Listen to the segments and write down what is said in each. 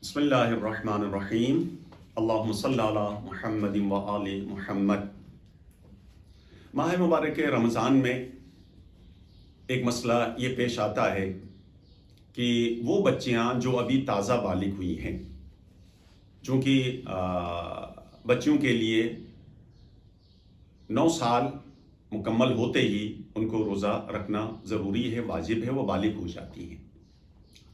बिस्मिल्लाहिर्रहमानिर्रहीम। अल्लाहुम्मा सल्ली अला मुहम्मदिन व आलि मुहम्मद। माह मुबारक रमज़ान में एक मसला ये पेश आता है कि वो बच्चियाँ जो अभी ताज़ा बालिग हुई हैं, चूँकि बच्चियों के लिए 9 साल मुकम्मल होते ही उनको रोज़ा रखना ज़रूरी है, वाजिब है, वो बालिग हो जाती हैं।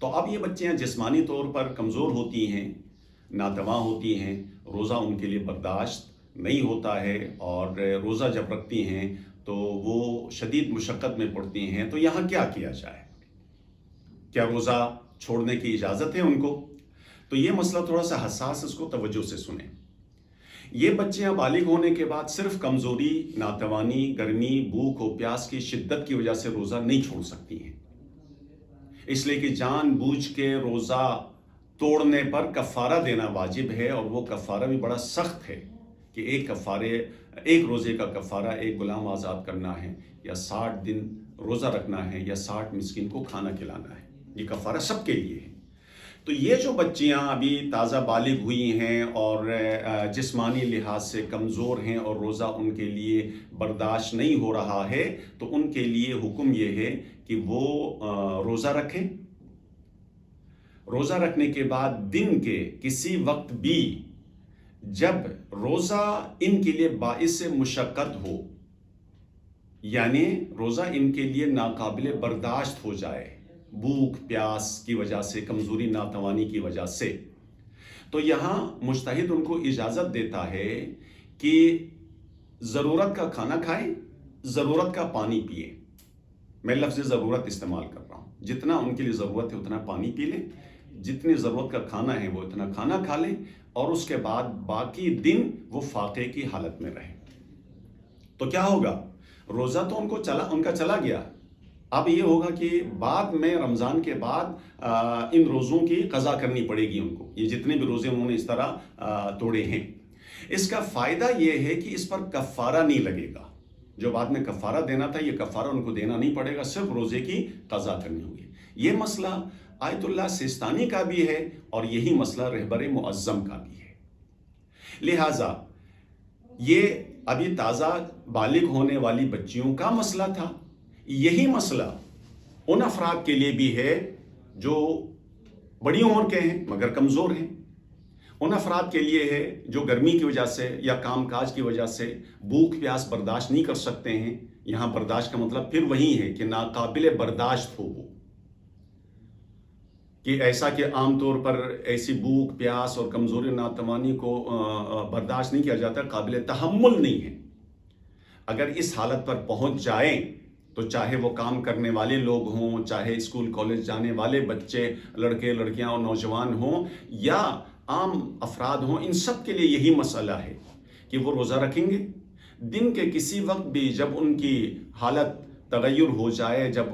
तो अब ये बच्चियाँ जिस्मानी तौर पर कमज़ोर होती हैं, नातवा होती हैं, रोज़ा उनके लिए बर्दाश्त नहीं होता है और रोज़ा जब रखती हैं तो वो शदीद मुशक्क़त में पड़ती हैं। तो यहाँ क्या किया जाए? क्या रोज़ा छोड़ने की इजाज़त है उनको? तो ये मसला थोड़ा सा हसास, इसको तवज्जो से सुनें। ये बच्चियाँ बालिग होने के बाद सिर्फ कमज़ोरी, नातवानी, गर्मी, भूख और प्यास की शिद्दत की वजह से रोज़ा नहीं छोड़ सकती हैं, इसलिए कि जानबूझ के रोज़ा तोड़ने पर कफ़ारा देना वाजिब है। और वो कफ़ारा भी बड़ा सख्त है कि एक रोज़े का कफ़ारा एक गुलाम आज़ाद करना है, या 60 दिन रोज़ा रखना है, या 60 मिस्किन को खाना खिलाना है। ये कफ़ारा सबके लिए है। तो ये जो बच्चियाँ अभी ताज़ा बालिग हुई हैं और जिस्मानी लिहाज से कमज़ोर हैं और रोज़ा उनके लिए बर्दाश्त नहीं हो रहा है, तो उनके लिए हुक्म ये है कि वो रोज़ा रखें। रोज़ा रखने के बाद दिन के किसी वक्त भी जब रोज़ा इनके लिए बाइस मुशक्क़त हो, यानी रोज़ा इनके लिए नाकाबिले बर्दाश्त हो जाए, भूख प्यास की वजह से, कमज़ोरी नातवानी की वजह से, तो यहाँ मुज्तहिद उनको इजाज़त देता है कि ज़रूरत का खाना खाएं, ज़रूरत का पानी पिए। मैं लफ्ज़ ज़रूरत इस्तेमाल कर रहा हूँ। जितना उनके लिए ज़रूरत है उतना पानी पी लें, जितनी ज़रूरत का खाना है वो इतना खाना खा लें, और उसके बाद बाकी दिन वो फाक़े की हालत में रहें। तो क्या होगा? रोज़ा तो उनका चला गया। अब ये होगा कि बाद में रमज़ान के बाद इन रोज़ों की क़ज़ा करनी पड़ेगी उनको, ये जितने भी रोज़े उन्होंने इस तरह तोड़े हैं। इसका फ़ायदा ये है कि इस पर कफ़ारा नहीं लगेगा। जो बाद में कफ़ारा देना था, ये कफ़ारा उनको देना नहीं पड़ेगा, सिर्फ रोज़े की क़ज़ा करनी होगी। ये मसला आयतुल्लाह सिस्तानी का भी है और यही मसला रहबर मुअज़्ज़म का भी है। लिहाजा ये अभी ताज़ा बालिग होने वाली बच्चियों का मसला था। यही मसला उन अफराद के लिए भी है जो बड़ी उम्र के हैं मगर कमज़ोर हैं। उन अफराद के लिए है जो गर्मी की वजह से या कामकाज की वजह से भूख प्यास बर्दाश्त नहीं कर सकते हैं। यहाँ बर्दाश्त का मतलब फिर वही है कि नाकाबिले बर्दाश्त हो वो, कि ऐसा कि आम तौर पर ऐसी भूख प्यास और कमज़ोरी नातवानी को बर्दाश्त नहीं किया जाता, काबिल तहम्मुल नहीं है। अगर इस हालत पर पहुँच जाए तो चाहे वो काम करने वाले लोग हों, चाहे स्कूल कॉलेज जाने वाले बच्चे, लड़के लड़कियां और नौजवान हों, या आम अफराद हों, इन सब के लिए यही मसला है कि वो रोज़ा रखेंगे। दिन के किसी वक्त भी जब उनकी हालत तगय्युर हो जाए, जब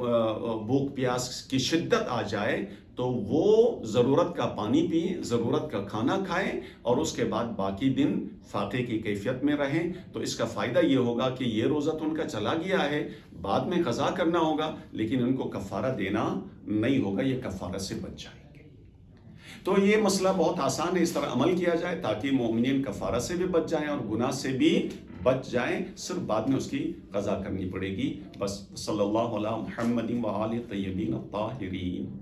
भूख प्यास की शिद्दत आ जाए, तो वो ज़रूरत का पानी पिएं, ज़रूरत का खाना खाएं, और उसके बाद बाकी दिन फाक़े की कैफियत में रहें। तो इसका फ़ायदा ये होगा कि ये रोज़ा तो उनका चला गया है, बाद में क़ज़ा करना होगा, लेकिन उनको कफ़ारा देना नहीं होगा, ये कफ़ारा से बच जाएंगे। तो ये मसला बहुत आसान है, इस तरह अमल किया जाए ताकि मोमिनीन कफ़ारा से भी बच जाएं और गुनाह से भी बच जाएं, सिर्फ बाद में उसकी क़ज़ा करनी पड़ेगी। बस सल्लल्लाहु अला मुहम्मदिन व आलिहि तय्यबीन अत्ताहिरीन।